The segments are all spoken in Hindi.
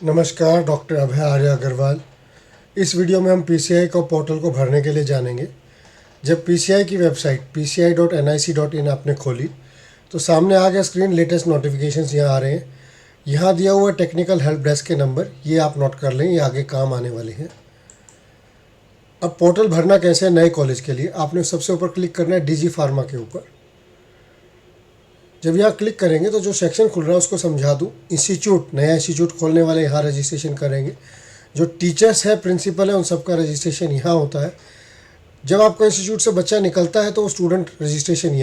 नमस्कार, डॉक्टर अभय आर्य अग्रवाल। इस वीडियो में हम पीसीआई को पोर्टल को भरने के लिए जानेंगे। जब पीसीआई की वेबसाइट pci.nic.in आपने खोली तो सामने आ गया स्क्रीन, लेटेस्ट नोटिफिकेशंस यहाँ आ रहे हैं। यहाँ दिया हुआ टेक्निकल हेल्प डेस्क के नंबर, ये आप नोट कर लें, ये आगे काम आने वाले हैं। अब पोर्टल भरना कैसे है नए कॉलेज के लिए, आपने सबसे ऊपर क्लिक करना है डीजी फार्मा के ऊपर। जब यहाँ क्लिक करेंगे तो जो सेक्शन खुल रहा है उसको समझा दूँ। इंस्टीट्यूट, नया इंस्टीट्यूट खोलने वाले यहाँ रजिस्ट्रेशन करेंगे। जो टीचर्स है, प्रिंसिपल है, उन सबका रजिस्ट्रेशन यहाँ होता है। जब आपका इंस्टीट्यूट से बच्चा निकलता है तो स्टूडेंट रजिस्ट्रेशन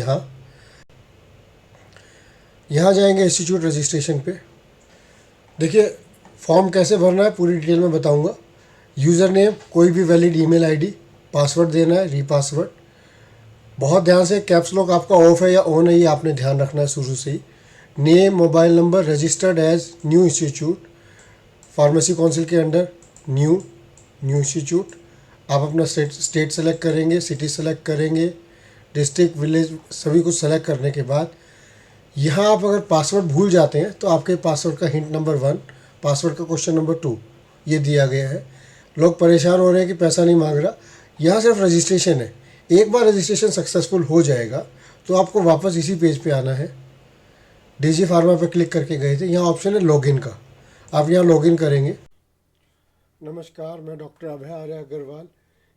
यहाँ जाएंगे इंस्टीट्यूट रजिस्ट्रेशन पे। देखिए फॉर्म कैसे भरना है पूरी डिटेल में बताऊंगा। यूज़र नेम, कोई भी वैलिड ईमेल आईडी, पासवर्ड देना है, रीपासवर्ड। बहुत ध्यान से, कैप्स लॉक आपका ऑफ है या ऑन है ये आपने ध्यान रखना है शुरू से ही। Name, mobile number, registered as new institute, pharmacy council के अंडर न्यू इंस्टीट्यूट। आप अपना स्टेट सेलेक्ट करेंगे, सिटी सेलेक्ट करेंगे, डिस्ट्रिक्ट, विलेज, सभी कुछ सेलेक्ट करने के बाद यहाँ आप अगर पासवर्ड भूल जाते हैं तो आपके पासवर्ड का हिंट नंबर 1, पासवर्ड का क्वेश्चन नंबर 2 ये दिया गया है। लोग परेशान हो रहे हैं कि पैसा नहीं मांग रहा, यहाँ सिर्फ रजिस्ट्रेशन है। एक बार रजिस्ट्रेशन सक्सेसफुल हो जाएगा तो आपको वापस इसी पेज पे आना है। डीजी फार्मा पे क्लिक करके गए थे, यहाँ ऑप्शन है लॉगिन का, आप यहाँ लॉगिन करेंगे। नमस्कार, मैं डॉक्टर अभय आर्य अग्रवाल।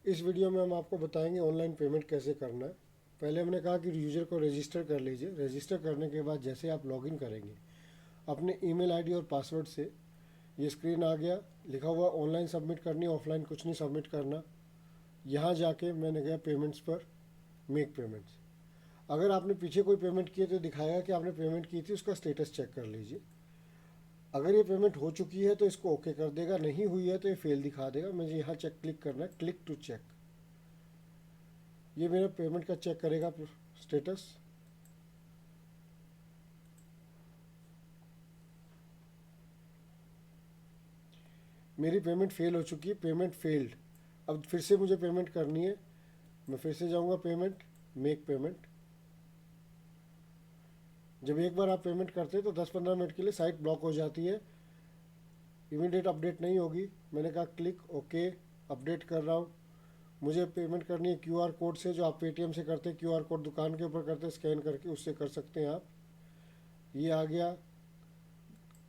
इस वीडियो में हम आपको बताएंगे ऑनलाइन पेमेंट कैसे करना है। पहले हमने कहा कि यूज़र को रजिस्टर कर लीजिए। रजिस्टर करने के बाद जैसे आप लॉगिन करेंगे अपने ईमेल आईडी और पासवर्ड से, ये स्क्रीन आ गया, लिखा हुआ ऑनलाइन सबमिट करनी, ऑफलाइन कुछ नहीं सबमिट करना। यहाँ जाके मैंने गया पेमेंट्स पर, मेक पेमेंट्स। अगर आपने पीछे कोई पेमेंट की है तो दिखाएगा कि आपने पेमेंट की थी, उसका स्टेटस चेक कर लीजिए। अगर ये पेमेंट हो चुकी है तो इसको ओके कर देगा, नहीं हुई है तो ये फेल दिखा देगा। मुझे यहाँ चेक क्लिक करना है, क्लिक टू चेक। ये मेरा पेमेंट का चेक करेगा स्टेटस। मेरी पेमेंट फेल हो चुकी है, पेमेंट फेल्ड। अब फिर से मुझे पेमेंट करनी है, मैं फिर से जाऊँगा पेमेंट, मेक पेमेंट। जब एक बार आप पेमेंट करते हैं तो 10-15 मिनट के लिए साइट ब्लॉक हो जाती है, इमीडिएट अपडेट नहीं होगी। मैंने कहा क्लिक ओके, अपडेट कर रहा हूँ। मुझे पेमेंट करनी है क्यूआर कोड से, जो आप पेटीएम से करते हैं, क्यूआर कोड दुकान के ऊपर करते हैं, स्कैन करके उससे कर सकते हैं आप। ये आ गया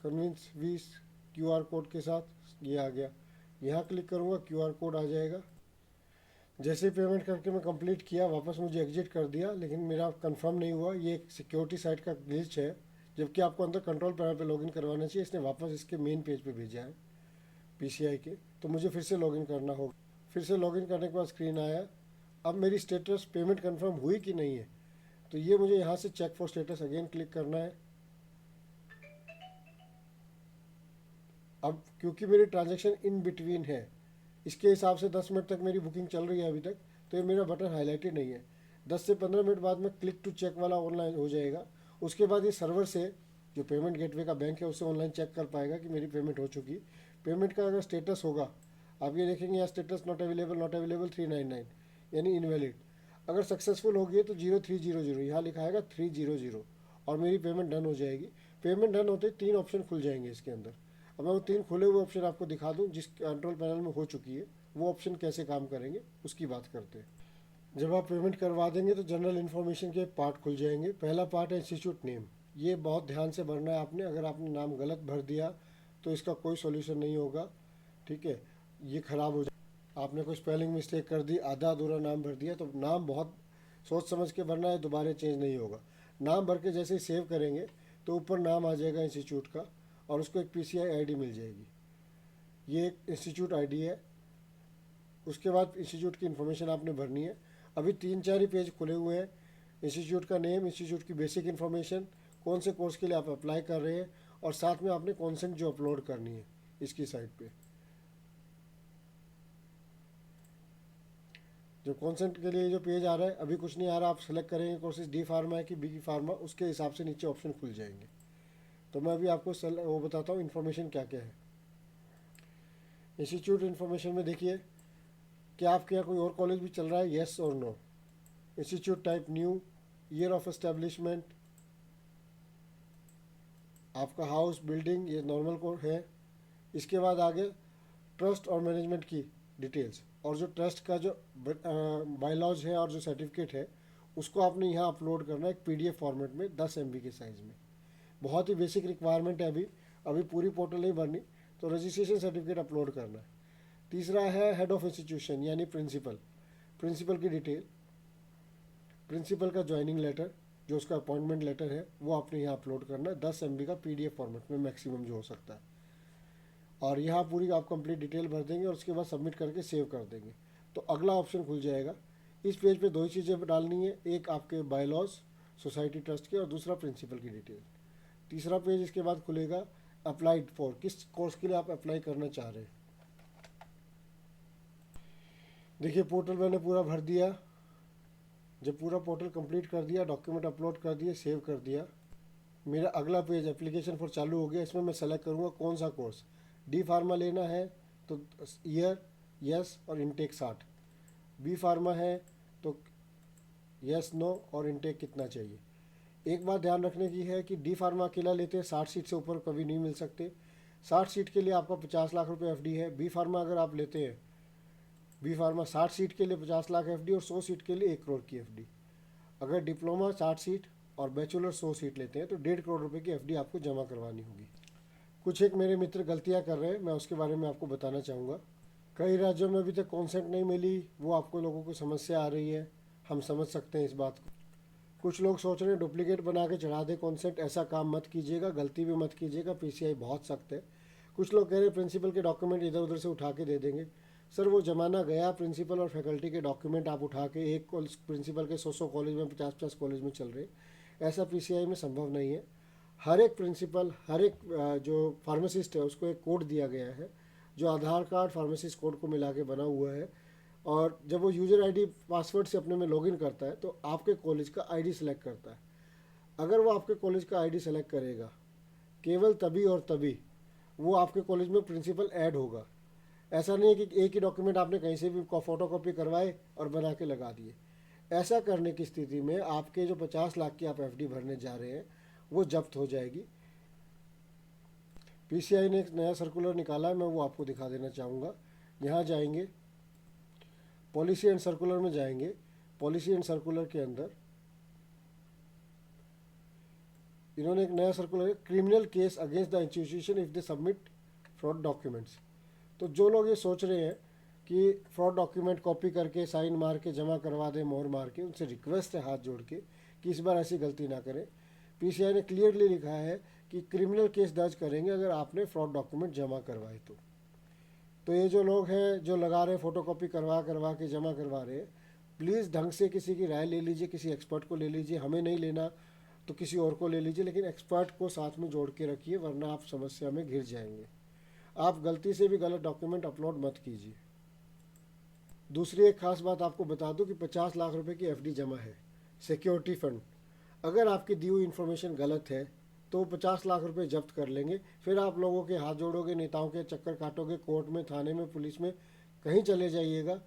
कन्विंस वीस क्यूआर कोड के साथ, ये आ गया। यहाँ क्लिक करूँगा, क्यूआर कोड आ जाएगा। जैसे ही पेमेंट करके मैं कंप्लीट किया, वापस मुझे एग्जिट कर दिया, लेकिन मेरा कंफर्म नहीं हुआ। ये एक सिक्योरिटी साइट का ग्लिच है, जबकि आपको अंदर कंट्रोल पैनल पे लॉगिन करवाना चाहिए। इसने वापस इसके मेन पेज पे भेजा है पीसीआई के, तो मुझे फिर से लॉगिन करना होगा। फिर से लॉगिन करने के बाद स्क्रीन आया। अब मेरी स्टेटस पेमेंट कंफर्म हुई कि नहीं है, तो ये मुझे यहाँ से check for status again click करना है। अब क्योंकि मेरी ट्रांजैक्शन इन बिटवीन है, इसके हिसाब से 10 मिनट तक मेरी बुकिंग चल रही है अभी तक, तो ये मेरा बटन हाईलाइटेड नहीं है। 10 से 15 मिनट बाद में क्लिक टू चेक वाला ऑनलाइन हो जाएगा। उसके बाद ये सर्वर से, जो पेमेंट गेटवे का बैंक है, उससे ऑनलाइन चेक कर पाएगा कि मेरी पेमेंट हो चुकी। पेमेंट का अगर स्टेटस होगा, आप ये देखेंगे यहाँ स्टेटस नॉट अवेलेबल 399, यानी इनवैलिड। अगर सक्सेसफुल होगी तो 0300 यहाँ लिखाएगा 300, और मेरी पेमेंट डन हो जाएगी। पेमेंट डन होते ही 3 ऑप्शन खुल जाएंगे इसके अंदर। अब मैं वो 3 खुले हुए ऑप्शन आपको दिखा दूँ, जिस कंट्रोल पैनल में हो चुकी है वो ऑप्शन कैसे काम करेंगे उसकी बात करते हैं। जब आप पेमेंट करवा देंगे तो जनरल इन्फॉर्मेशन के पार्ट खुल जाएंगे। पहला पार्ट है इंस्टीट्यूट नेम। ये बहुत ध्यान से भरना है आपने, अगर आपने नाम गलत भर दिया तो इसका कोई सॉल्यूशन नहीं होगा, ठीक है, ये ख़राब हो जाए। आपने कोई स्पेलिंग मिस्टेक कर दी, आधा अधूरा नाम भर दिया, तो नाम बहुत सोच समझ के भरना है, दोबारा चेंज नहीं होगा। नाम भर के जैसे ही सेव करेंगे तो ऊपर नाम आ जाएगा इंस्टीट्यूट का, और उसको एक पीसीआई आईडी मिल जाएगी। ये एक इंस्टीट्यूट आईडी है। उसके बाद इंस्टीट्यूट की इन्फॉर्मेशन आपने भरनी है। अभी 3-4 ही पेज खुले हुए हैं। इंस्टीट्यूट का नेम, इंस्टीट्यूट की बेसिक इन्फॉर्मेशन, कौन से कोर्स के लिए आप अप्लाई कर रहे हैं, और साथ में आपने कॉन्सेंट जो अपलोड करनी है इसकी साइट पे। जो कॉन्सेंट के लिए जो पेज आ रहा है, अभी कुछ नहीं आ रहा, आप सेलेक्ट करेंगे कोर्सेज डी फार्मा है कि बी फार्मा, उसके हिसाब से नीचे ऑप्शन खुल जाएंगे। तो मैं अभी आपको वो बताता हूँ इन्फॉर्मेशन क्या क्या है। इंस्टीट्यूट इन्फॉर्मेशन में देखिए, क्या आपके यहाँ कोई और कॉलेज भी चल रहा है, येस और no. Institute type new, year of establishment, आपका हाउस, बिल्डिंग, ये नॉर्मल कोड है। इसके बाद आगे ट्रस्ट और मैनेजमेंट की डिटेल्स, और जो ट्रस्ट का जो बायलॉज है और जो सर्टिफिकेट है उसको आपने यहाँ अपलोड करना है एक PDF फॉर्मेट में 10 MB के साइज़ में। बहुत ही बेसिक रिक्वायरमेंट है अभी, अभी पूरी पोर्टल नहीं भरनी, तो रजिस्ट्रेशन सर्टिफिकेट अपलोड करना है। तीसरा है हेड ऑफ इंस्टीट्यूशन यानी प्रिंसिपल, प्रिंसिपल की डिटेल, प्रिंसिपल का ज्वाइनिंग लेटर जो उसका अपॉइंटमेंट लेटर है वो आपने यहाँ अपलोड करना है 10 MB का PDF फॉर्मेट में मैक्सिमम जो हो सकता है। और यहाँ पूरी आप कंप्लीट डिटेल भर देंगे और उसके बाद सबमिट करके सेव कर देंगे तो अगला ऑप्शन खुल जाएगा। इस पेज पे दो ही चीज़ें डालनी है, एक आपके बायलॉज सोसाइटी ट्रस्ट के और दूसरा प्रिंसिपल की डिटेल। तीसरा पेज इसके बाद खुलेगा अप्लाइड फॉर, किस कोर्स के लिए आप अप्लाई करना चाह रहे हैं। देखिए पोर्टल मैंने पूरा भर दिया, जब पूरा पोर्टल कंप्लीट कर दिया, डॉक्यूमेंट अपलोड कर दिए, सेव कर दिया, मेरा अगला पेज एप्लीकेशन फॉर चालू हो गया। इसमें मैं सेलेक्ट करूँगा कौन सा कोर्स, डी फार्मा लेना है तो ईयर यस और इनटेक 60, बी फार्मा है तो यस नो और इनटेक कितना चाहिए। एक बात ध्यान रखने की है कि डी फार्मा अकेला लेते हैं 60 सीट से ऊपर कभी नहीं मिल सकते, 60 सीट के लिए आपका 50 लाख रुपए FD है। बी फार्मा अगर आप लेते हैं, बी फार्मा 60 सीट के लिए 50 लाख FD और 100 सीट के लिए 1 करोड़ की FD। अगर डिप्लोमा 60 सीट और बैचलर 100 सीट लेते हैं तो 1.5 करोड़ रुपए की FD आपको जमा करवानी होगी। कुछ एक मेरे मित्र गलतियां कर रहे हैं, मैं उसके बारे में आपको बताना चाहूँगा। कई राज्यों में अभी तक कॉन्सेंट नहीं मिली, वो आपको लोगों को समस्या आ रही है, हम समझ सकते हैं इस बात को। कुछ लोग सोच रहे हैं डुप्लीकेट बना के चढ़ा दे कॉन्सेंट, ऐसा काम मत कीजिएगा, गलती भी मत कीजिएगा, PCI बहुत सख्त है। कुछ लोग कह रहे हैं प्रिंसिपल के डॉक्यूमेंट इधर उधर से उठा के दे देंगे। सर वो ज़माना गया, प्रिंसिपल और फैकल्टी के डॉक्यूमेंट आप उठा के एक प्रिंसिपल के 100 कॉलेज में 50 कॉलेज में चल रहे, ऐसा PCI में संभव नहीं है। हर एक प्रिंसिपल, हर एक जो फार्मासिस्ट है उसको एक कोड दिया गया है जो आधार कार्ड फार्मासिस्ट कोड को मिला के बना हुआ है, और जब वो यूज़र ID पासवर्ड से अपने में लॉगिन करता है तो आपके कॉलेज का ID सेलेक्ट करता है। अगर वो आपके कॉलेज का ID सेलेक्ट करेगा केवल तभी और तभी वो आपके कॉलेज में प्रिंसिपल ऐड होगा। ऐसा नहीं है कि एक ही डॉक्यूमेंट आपने कहीं से भी फोटोकॉपी करवाए और बना के लगा दिए। ऐसा करने की स्थिति में आपके जो 50 लाख की आप FD भरने जा रहे हैं वो जब्त हो जाएगी। PCI ने एक नया सर्कुलर निकाला है, मैं वो आपको दिखा देना चाहूँगा। यहाँ जाएंगे, पॉलिसी एंड सर्कुलर में जाएंगे, पॉलिसी एंड सर्कुलर के अंदर इन्होंने एक नया सर्कुलर है, criminal case against the institution if they submit fraud documents. तो जो लोग ये सोच रहे हैं कि फ्रॉड डॉक्यूमेंट कॉपी करके साइन मार के जमा करवा दें, मोहर मार के, उनसे रिक्वेस्ट है हाथ जोड़ के कि इस बार ऐसी गलती ना करें। PCI ने क्लियरली लिखा है कि क्रिमिनल केस दर्ज करेंगे अगर आपने फ्रॉड डॉक्यूमेंट जमा करवाए तो ये जो लोग हैं जो लगा रहे हैं फोटोकॉपी करवा के जमा करवा रहे हैं, प्लीज़ ढंग से किसी की राय ले लीजिए, किसी एक्सपर्ट को ले लीजिए, हमें नहीं लेना तो किसी और को ले लीजिए, लेकिन एक्सपर्ट को साथ में जोड़ के रखिए वरना आप समस्या में घिर जाएंगे। आप गलती से भी गलत डॉक्यूमेंट अपलोड मत कीजिए। दूसरी एक खास बात आपको बता दूं कि 50 लाख रुपए की FD जमा है, सिक्योरिटी फंड। अगर आपकी दी हुई इन्फॉर्मेशन गलत है तो 50 लाख रुपए जब्त कर लेंगे। फिर आप लोगों के हाथ जोड़ोगे, नेताओं के चक्कर काटोगे, कोर्ट में, थाने में, पुलिस में, कहीं चले जाइएगा,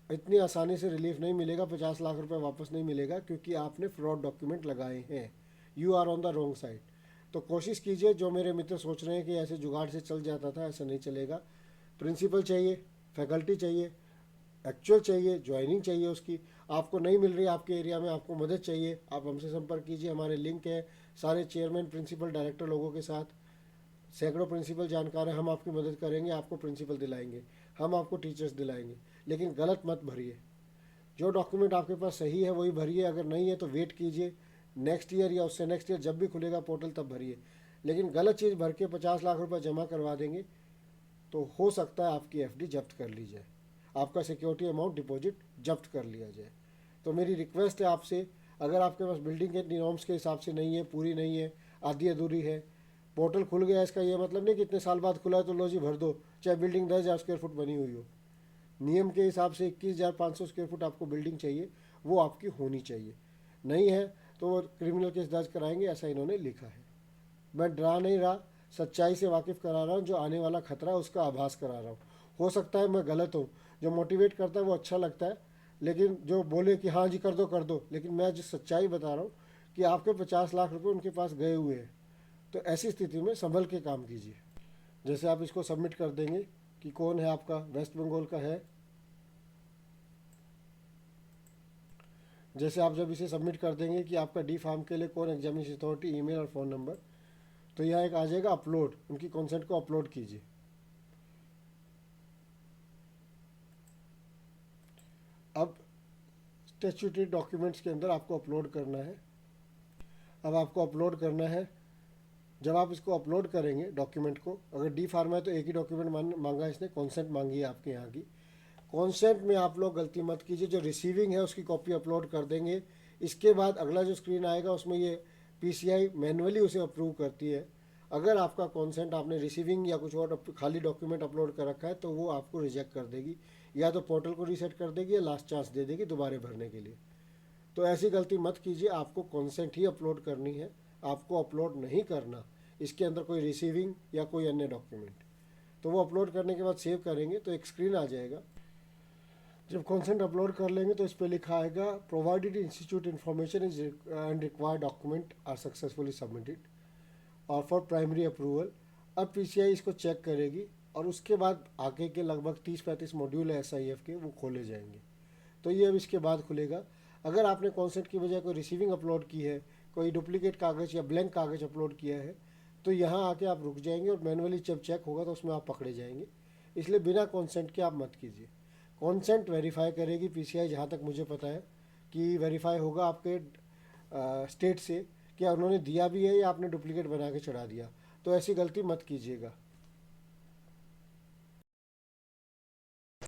इतनी आसानी से रिलीफ नहीं मिलेगा, 50 लाख रुपए वापस नहीं मिलेगा क्योंकि आपने फ्रॉड डॉक्यूमेंट लगाए हैं। You are on the wrong side. तो कोशिश कीजिए, जो मेरे मित्र सोच रहे हैं कि ऐसे जुगाड़ से चल जाता था, ऐसा नहीं चलेगा। प्रिंसिपल चाहिए, फैकल्टी चाहिए, एक्चुअल चाहिए, ज्वाइनिंग चाहिए उसकी, आपको नहीं मिल रही आपके एरिया में, आपको मदद चाहिए, आप हमसे संपर्क कीजिए। हमारे लिंक है सारे चेयरमैन, प्रिंसिपल, डायरेक्टर लोगों के साथ, सैकड़ों प्रिंसिपल जानकार हैं, हम आपकी मदद करेंगे, आपको प्रिंसिपल दिलाएंगे, हम आपको टीचर्स दिलाएंगे। लेकिन गलत मत भरिए, जो डॉक्यूमेंट आपके पास सही है वही भरिए, अगर नहीं है तो वेट कीजिए, नेक्स्ट ईयर या उससे नेक्स्ट ईयर जब भी खुलेगा पोर्टल तब भरिए। लेकिन गलत चीज़ भर के 50 लाख रुपये जमा करवा देंगे तो हो सकता है आपकी FD जब्त कर ली जाए, आपका सिक्योरिटी अमाउंट डिपॉजिट जब्त कर लिया जाए। तो मेरी रिक्वेस्ट है आपसे, अगर आपके पास बिल्डिंग के नॉर्म्स के हिसाब से नहीं है, पूरी नहीं है, आधी अधूरी है, पोर्टल खुल गया, इसका ये मतलब नहीं कि इतने साल बाद खुला है तो लो जी भर दो, चाहे बिल्डिंग 10,000 स्क्वायर फुट बनी हुई हो। नियम के हिसाब से 21,500 स्क्वायर फुट आपको बिल्डिंग चाहिए, वो आपकी होनी चाहिए। नहीं है तो वो क्रिमिनल केस दर्ज कराएंगे, ऐसा इन्होंने लिखा है। मैं डरा नहीं रहा, सच्चाई से वाकिफ़ करा रहा हूँ, जो आने वाला खतरा है उसका आभास करा रहा हूँ। हो सकता है मैं गलत हूँ, जो मोटिवेट करता है वो अच्छा लगता है, लेकिन जो बोले कि हाँ जी कर दो, लेकिन मैं जो सच्चाई बता रहा हूँ कि आपके 50 लाख रुपए उनके पास गए हुए हैं, तो ऐसी स्थिति में संभल के काम कीजिए। जैसे आप इसको सबमिट कर देंगे कि कौन है आपका, वेस्ट बंगाल का है। जैसे आप जब इसे सबमिट कर देंगे कि आपका डी फार्म के लिए कौन एग्जामिनेशन अथॉरिटी, ईमेल और फ़ोन नंबर, तो यहाँ एक आ जाएगा अपलोड, उनकी कॉन्सेंट को अपलोड कीजिए। अब स्टैट्यूटरी डॉक्यूमेंट्स के अंदर आपको अपलोड करना है। अब आपको अपलोड करना है, जब आप इसको अपलोड करेंगे डॉक्यूमेंट को, अगर डी फार्म है तो एक ही डॉक्यूमेंट मांगा इसने, कॉन्सेंट मांगी है आपके यहाँ की। कॉन्सेंट में आप लोग गलती मत कीजिए, जो रिसीविंग है उसकी कॉपी अपलोड कर देंगे। इसके बाद अगला जो स्क्रीन आएगा उसमें ये पीसीआई मैनुअली उसे अप्रूव करती है। अगर आपका कॉन्सेंट आपने रिसीविंग या कुछ और खाली डॉक्यूमेंट अपलोड कर रखा है तो वो आपको रिजेक्ट कर देगी, या तो पोर्टल को रीसेट कर देगी या लास्ट चांस दे देगी दोबारा भरने के लिए। तो ऐसी गलती मत कीजिए, आपको कॉन्सेंट ही अपलोड करनी है, आपको अपलोड नहीं करना इसके अंदर कोई रिसीविंग या कोई अन्य डॉक्यूमेंट। तो वो अपलोड करने के बाद सेव करेंगे तो एक स्क्रीन आ जाएगा। जब कॉन्सेंट अपलोड कर लेंगे तो इस पर लिखा आएगा provided institute information is and required document are successfully submitted और फॉर प्राइमरी अप्रूवल। अब पीसीआई इसको चेक करेगी और उसके बाद आगे के लगभग 30-35 मॉड्यूल है एसआईएफ के, वो खोले जाएंगे। तो ये अब इसके बाद खुलेगा। अगर आपने कॉन्सेंट की बजाय कोई रिसीविंग अपलोड की है, कोई डुप्लीकेट कागज़ या ब्लैंक कागज़ अपलोड किया है, तो यहाँ आके आप रुक जाएंगे और मैनुअली जब चेक होगा तो उसमें आप पकड़े जाएंगे। इसलिए बिना कॉन्सेंट के आप मत कीजिए। कॉन्सेंट वेरीफाई करेगी पीसीआई, जहाँ तक मुझे पता है कि वेरीफाई होगा आपके स्टेट से, क्या उन्होंने दिया भी है या आपने डुप्लीकेट बना के चढ़ा दिया। तो ऐसी गलती मत कीजिएगा।